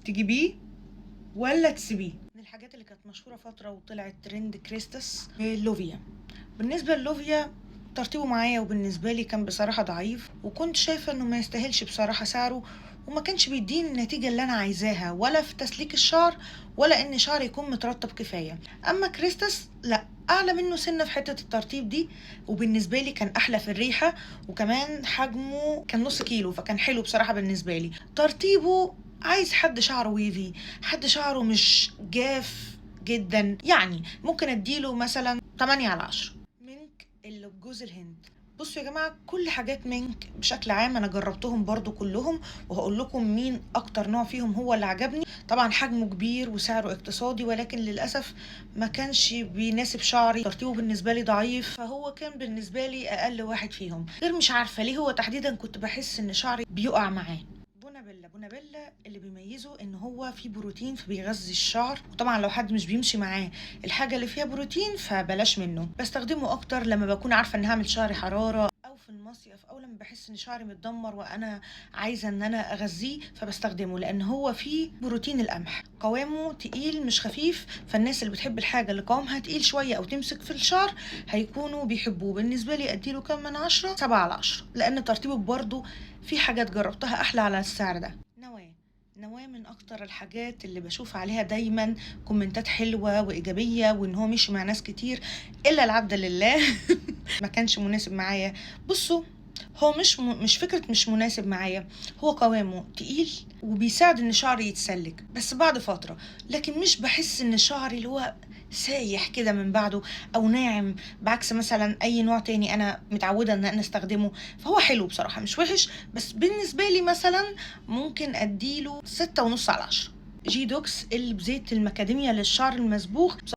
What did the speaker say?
تجيبيه ولا تسيبيه؟ من الحاجات اللي كانت مشهورة فترة وطلعت ترند كريستس لوفيا. بالنسبة للوفيا ترتيبه معايا وبالنسبة لي كان بصراحة ضعيف، وكنت شايفة انه ما يستاهلش بصراحة سعره، وما كانش بيديني النتيجة اللي انا عايزاها، ولا في تسليك الشعر ولا ان شعري يكون مترطب كفاية. اما كريستس لا، اعلى منه سنة في حتة الترطيب دي، وبالنسبة لي كان احلى في الريحة، وكمان حجمه كان نص كيلو، فكان حلو بصراحة بالنسبة لي. ترطيبه عايز حد شعره ويفي، حد شعره مش جاف جدا، يعني ممكن اديله مثلا 8 على 10. منك اللي بجوز الهند. بصوا يا جماعة، كل حاجات منك بشكل عام انا جربتهم برضو كلهم، وهقول لكم مين اكتر نوع فيهم هو اللي عجبني. طبعا حجمه كبير وسعره اقتصادي، ولكن للأسف ما كانش بيناسب شعري، ترطيبه بالنسبة لي ضعيف، فهو كان بالنسبة لي اقل واحد فيهم. غير مش عارفة ليه هو تحديدا كنت بحس ان شعري بيقع معاه. بونابيلا. بونابيلا اللي بيميزه ان هو فيه بروتين فبيغذي الشعر، وطبعا لو حد مش بيمشي معاه الحاجه اللي فيها بروتين فبلاش منه. بستخدمه اكتر لما بكون عارفه ان هعمل شعري حراره، او في المصيف، او لما بحس ان شعري متدمر وانا عايزه ان انا اغذيه، فبستخدمه لان هو فيه بروتين القمح. قوامه تقيل مش خفيف، فالناس اللي بتحب الحاجه اللي قوامها تقيل شويه او تمسك في الشعر هيكونوا بيحبوه. بالنسبه لي اديله كام من 10؟ 7 على 10، لان ترتيبه برضه في حاجات جربتها احلى على السعر ده. نواه. نواه من اكتر الحاجات اللي بشوف عليها دايما كومنتات حلوة وايجابية، وان هو مشي مع ناس كتير، الا العبد لله ما كانش مناسب معايا. بصوا، هو مش فكرة مش مناسب معايا، هو قوامه تقيل وبيساعد ان شعري يتسلك بس بعد فترة، لكن مش بحس ان شعري اللي هو سايح كده من بعده او ناعم، بعكس مثلا اي نوع تاني انا متعودة ان انا استخدمه. فهو حلو بصراحة مش وحش، بس بالنسبة لي مثلا ممكن اديله 6.5 على 10. جي دوكس اللي بزيت المكاديميا للشعر المسبوغ